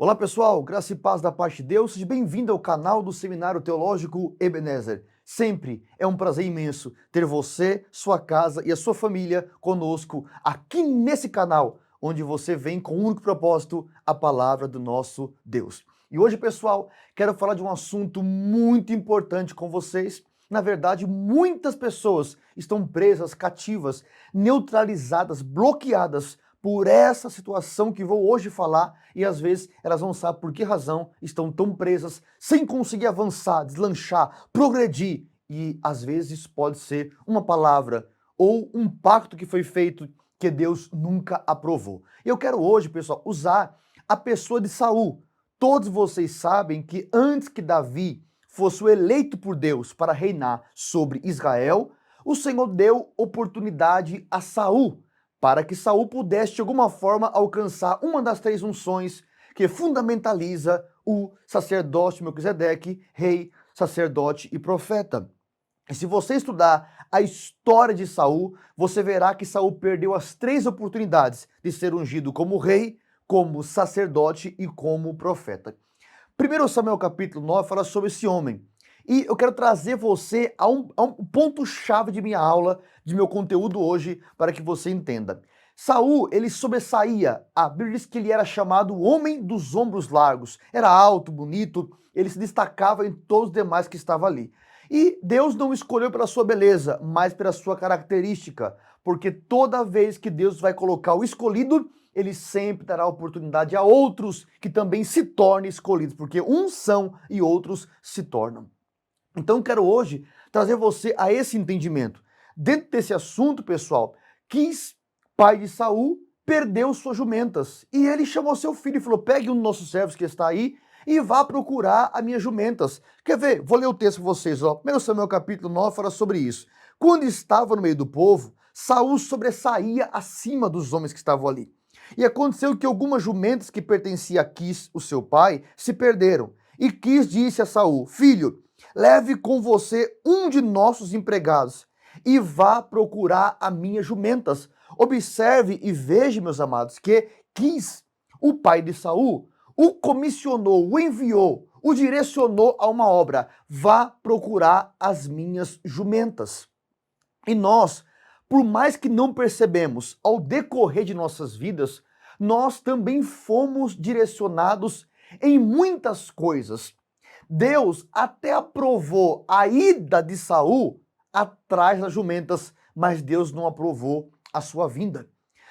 Olá pessoal, graça e paz da parte de Deus, seja bem-vindo ao canal do Seminário Teológico Ebenezer. Sempre é um prazer imenso ter você, sua casa e a sua família conosco aqui nesse canal, onde você vem com o único propósito, a palavra do nosso Deus. E hoje, pessoal, quero falar de um assunto muito importante com vocês. Na verdade, muitas pessoas estão presas, cativas, neutralizadas, bloqueadas por essa situação que vou hoje falar, e às vezes elas não sabem por que razão estão tão presas, sem conseguir avançar, deslanchar, progredir. E às vezes isso pode ser uma palavra ou um pacto que foi feito que Deus nunca aprovou. Eu quero hoje, pessoal, usar a pessoa de Saul. Todos vocês sabem que antes que Davi fosse o eleito por Deus para reinar sobre Israel, o Senhor deu oportunidade a Saul para que Saul pudesse de alguma forma alcançar uma das três unções que fundamentaliza o sacerdote Melquisedeque, rei, sacerdote e profeta. E se você estudar a história de Saul, você verá que Saul perdeu as três oportunidades de ser ungido como rei, como sacerdote e como profeta. 1 Samuel capítulo 9 fala sobre esse homem. E eu quero trazer você a um ponto-chave de minha aula, de meu conteúdo hoje, para que você entenda. Saul, ele sobressaía, a Bíblia diz que ele era chamado o homem dos ombros largos. Era alto, bonito, ele se destacava em todos os demais que estavam ali. E Deus não escolheu pela sua beleza, mas pela sua característica, porque toda vez que Deus vai colocar o escolhido, ele sempre dará oportunidade a outros que também se tornem escolhidos, porque uns são e outros se tornam. Então quero hoje trazer você a esse entendimento. Dentro desse assunto, pessoal, Quis, pai de Saul, perdeu suas jumentas. E ele chamou seu filho e falou: pegue um dos nossos servos que está aí e vá procurar as minhas jumentas. Quer ver? Vou ler o texto para vocês. 1 Samuel capítulo 9 fala sobre isso. Quando estava no meio do povo, Saul sobressaía acima dos homens que estavam ali. E aconteceu que algumas jumentas que pertenciam a Quis, o seu pai, se perderam. E Quis disse a Saul: filho, leve com você um de nossos empregados e vá procurar as minhas jumentas. Observe e veja, meus amados, que Quis, o pai de Saul, o comissionou, o enviou, o direcionou a uma obra. Vá procurar as minhas jumentas. E nós, por mais que não percebemos ao decorrer de nossas vidas, nós também fomos direcionados em muitas coisas. Deus até aprovou a ida de Saul atrás das jumentas, mas Deus não aprovou a sua vinda.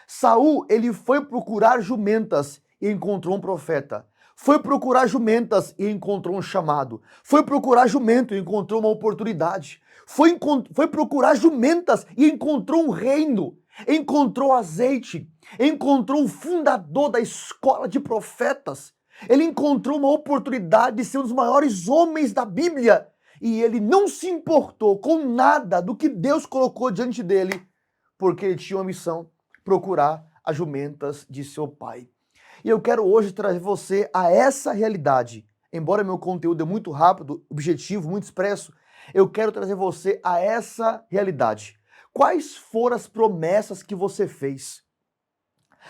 Saul, ele foi procurar jumentas e encontrou um profeta. Foi procurar jumentas e encontrou um chamado. Foi procurar jumento e encontrou uma oportunidade. Foi procurar jumentas e encontrou um reino. Encontrou azeite. Encontrou o fundador da escola de profetas. Ele encontrou uma oportunidade de ser um dos maiores homens da Bíblia. E ele não se importou com nada do que Deus colocou diante dele, porque ele tinha uma missão: procurar as jumentas de seu pai. E eu quero hoje trazer você a essa realidade. Embora meu conteúdo é muito rápido, objetivo, muito expresso, eu quero trazer você a essa realidade. Quais foram as promessas que você fez?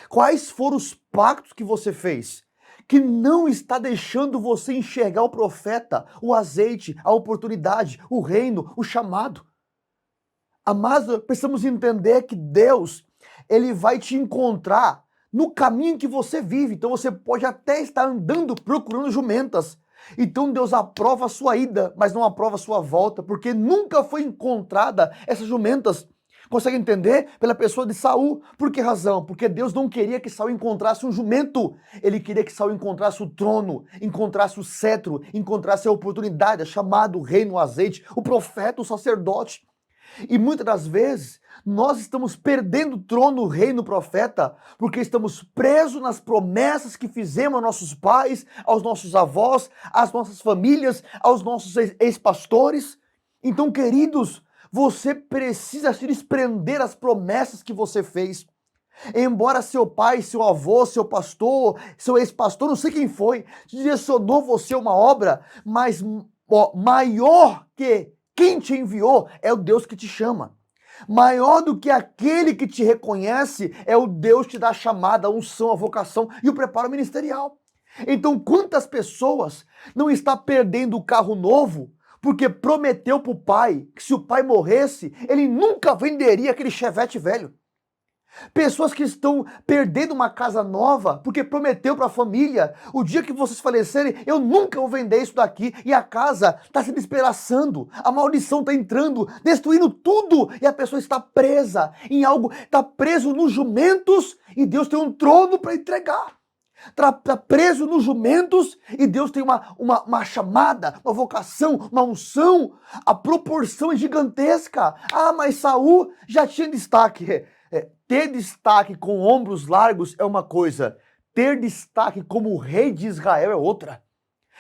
Quais foram os pactos que você fez que não está deixando você enxergar o profeta, o azeite, a oportunidade, o reino, o chamado? Amados, precisamos entender que Deus, ele vai te encontrar no caminho que você vive. Então você pode até estar andando procurando jumentas. Então Deus aprova a sua ida, mas não aprova a sua volta, porque nunca foi encontrada essas jumentas. Consegue entender? Pela pessoa de Saul. Por que razão? Porque Deus não queria que Saul encontrasse um jumento. Ele queria que Saul encontrasse o trono, encontrasse o cetro, encontrasse a oportunidade, a chamada, o reino, o azeite, o profeta, o sacerdote. E muitas das vezes nós estamos perdendo o trono, o reino, o profeta, porque estamos presos nas promessas que fizemos aos nossos pais, aos nossos avós, às nossas famílias, aos nossos ex-pastores. Então, queridos, você precisa se desprender das promessas que você fez. Embora seu pai, seu avô, seu pastor, seu ex-pastor, não sei quem foi, direcionou você a uma obra, mas maior que quem te enviou é o Deus que te chama. Maior do que aquele que te reconhece é o Deus que te dá a chamada, a unção, a vocação e o preparo ministerial. Então, quantas pessoas não está perdendo o carro novo porque prometeu para o pai que se o pai morresse, ele nunca venderia aquele Chevette velho? Pessoas que estão perdendo uma casa nova porque prometeu para a família, o dia que vocês falecerem, eu nunca vou vender isso daqui, e a casa está se despedaçando, a maldição está entrando, destruindo tudo, e a pessoa está presa em algo, está preso nos jumentos, e Deus tem um trono para entregar. Está preso nos jumentos, e Deus tem uma chamada, uma vocação, uma unção. A proporção é gigantesca. Ah, mas Saul já tinha destaque. Ter destaque com ombros largos é uma coisa, ter destaque como o rei de Israel é outra.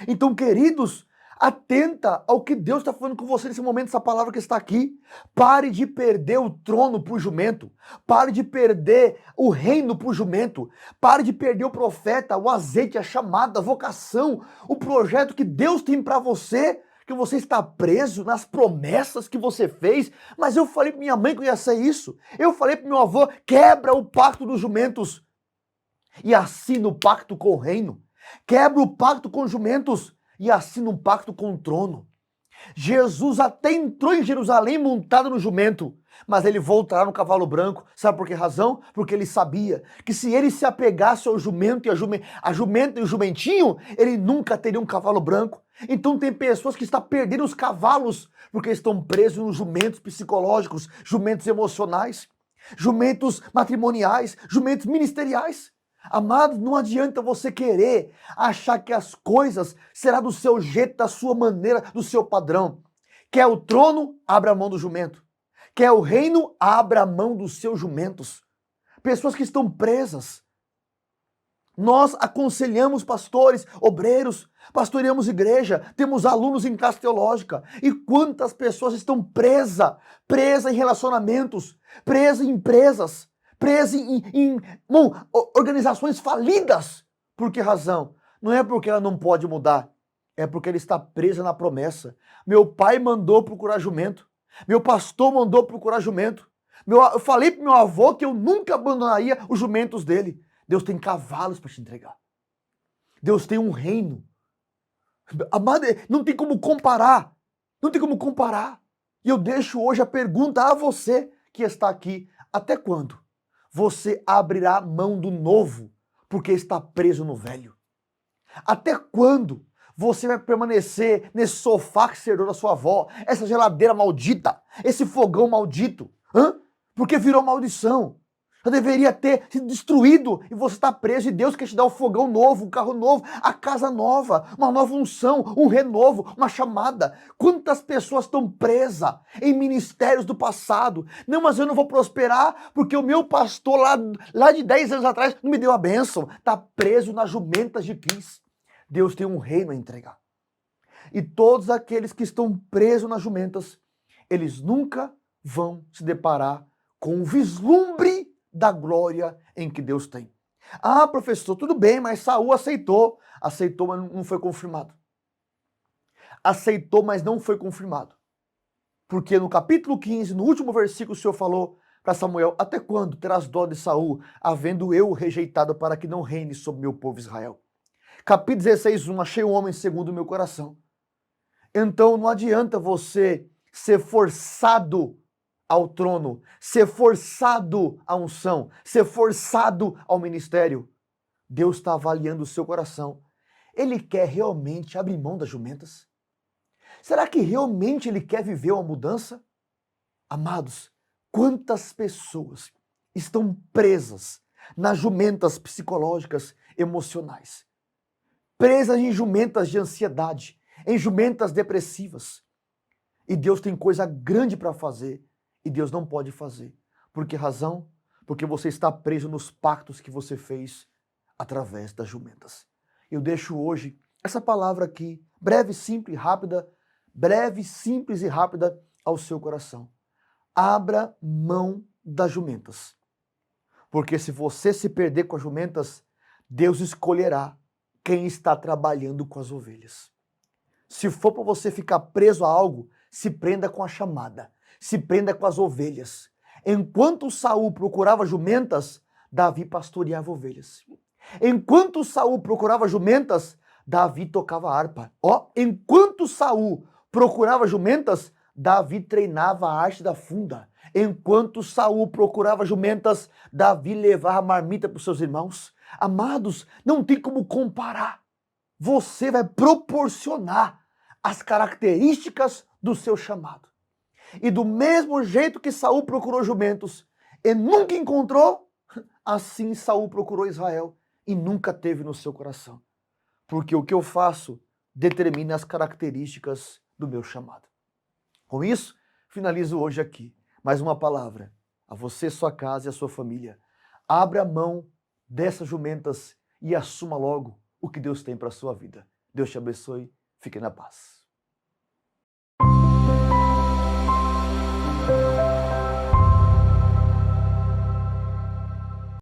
Então, queridos, atenta ao que Deus está falando com você nesse momento, essa palavra que está aqui. Pare de perder o trono para o jumento. Pare de perder o reino para o jumento. Pare de perder o profeta, o azeite, a chamada, a vocação, o projeto que Deus tem para você, que você está preso nas promessas que você fez. Mas eu falei para minha mãe que eu ia ser isso. Eu falei para meu avô, quebra o pacto dos jumentos e assina o pacto com o reino. Quebra o pacto com os jumentos e assina um pacto com o trono. Jesus até entrou em Jerusalém montado no jumento, mas ele voltará no cavalo branco. Sabe por que razão? Porque ele sabia que se ele se apegasse ao jumento e a jumenta e o jumentinho, ele nunca teria um cavalo branco. Então tem pessoas que estão perdendo os cavalos porque estão presos nos jumentos psicológicos, jumentos emocionais, jumentos matrimoniais, jumentos ministeriais. Amados, não adianta você querer achar que as coisas serão do seu jeito, da sua maneira, do seu padrão. Quer o trono? Abra a mão do jumento. Quer o reino? Abra a mão dos seus jumentos. Pessoas que estão presas. Nós aconselhamos pastores, obreiros, pastoreamos igreja, temos alunos em classe teológica. E quantas pessoas estão presas em relacionamentos, presas em empresas, presa em organizações falidas. Por que razão? Não é porque ela não pode mudar, é porque ela está presa na promessa. Meu pai mandou procurar jumento, meu pastor mandou procurar jumento. Eu falei para meu avô que eu nunca abandonaria os jumentos dele. Deus tem cavalos para te entregar. Deus tem um reino. Amado, não tem como comparar. Não tem como comparar. E eu deixo hoje a pergunta a você que está aqui. Até quando você abrirá mão do novo porque está preso no velho? Até quando você vai permanecer nesse sofá que você herdou da sua avó, essa geladeira maldita, esse fogão maldito? Porque virou maldição. Já deveria ter sido destruído e você está preso, e Deus quer te dar um fogão novo, um carro novo, a casa nova, uma nova unção, um renovo, uma chamada. Quantas pessoas estão presas em ministérios do passado? Não, mas eu não vou prosperar porque o meu pastor lá de 10 anos atrás não me deu a bênção. Está preso nas jumentas de Cris. Deus tem um reino a entregar. E todos aqueles que estão presos nas jumentas, eles nunca vão se deparar com um vislumbre da glória em que Deus tem. Ah, professor, tudo bem, mas Saul aceitou. Aceitou, mas não foi confirmado. Aceitou, mas não foi confirmado. Porque no capítulo 15, no último versículo, o Senhor falou para Samuel: até quando terás dó de Saul, havendo eu rejeitado para que não reine sobre meu povo Israel? Capítulo 16, 1, achei um homem segundo o meu coração. Então não adianta você ser forçado ao trono, ser forçado à unção, ser forçado ao ministério. Deus está avaliando o seu coração. Ele quer realmente abrir mão das jumentas? Será que realmente ele quer viver uma mudança? Amados, quantas pessoas estão presas nas jumentas psicológicas, emocionais, presas em jumentas de ansiedade, em jumentas depressivas. E Deus tem coisa grande para fazer. E Deus não pode fazer. Por que razão? Porque você está preso nos pactos que você fez através das jumentas. Eu deixo hoje essa palavra aqui, breve, simples e rápida ao seu coração. Abra mão das jumentas. Porque se você se perder com as jumentas, Deus escolherá quem está trabalhando com as ovelhas. Se for para você ficar preso a algo, se prenda com a chamada. Se prenda com as ovelhas. Enquanto Saul procurava jumentas, Davi pastoreava ovelhas. Enquanto Saul procurava jumentas, Davi tocava harpa. Ó, enquanto Saul procurava jumentas, Davi treinava a arte da funda. Enquanto Saul procurava jumentas, Davi levava marmita para os seus irmãos. Amados, não tem como comparar. Você vai proporcionar as características do seu chamado. E do mesmo jeito que Saul procurou jumentos e nunca encontrou, assim Saul procurou Israel e nunca teve no seu coração. Porque o que eu faço determina as características do meu chamado. Com isso, finalizo hoje aqui. Mais uma palavra a você, sua casa e a sua família. Abra a mão dessas jumentas e assuma logo o que Deus tem para a sua vida. Deus te abençoe. Fique na paz.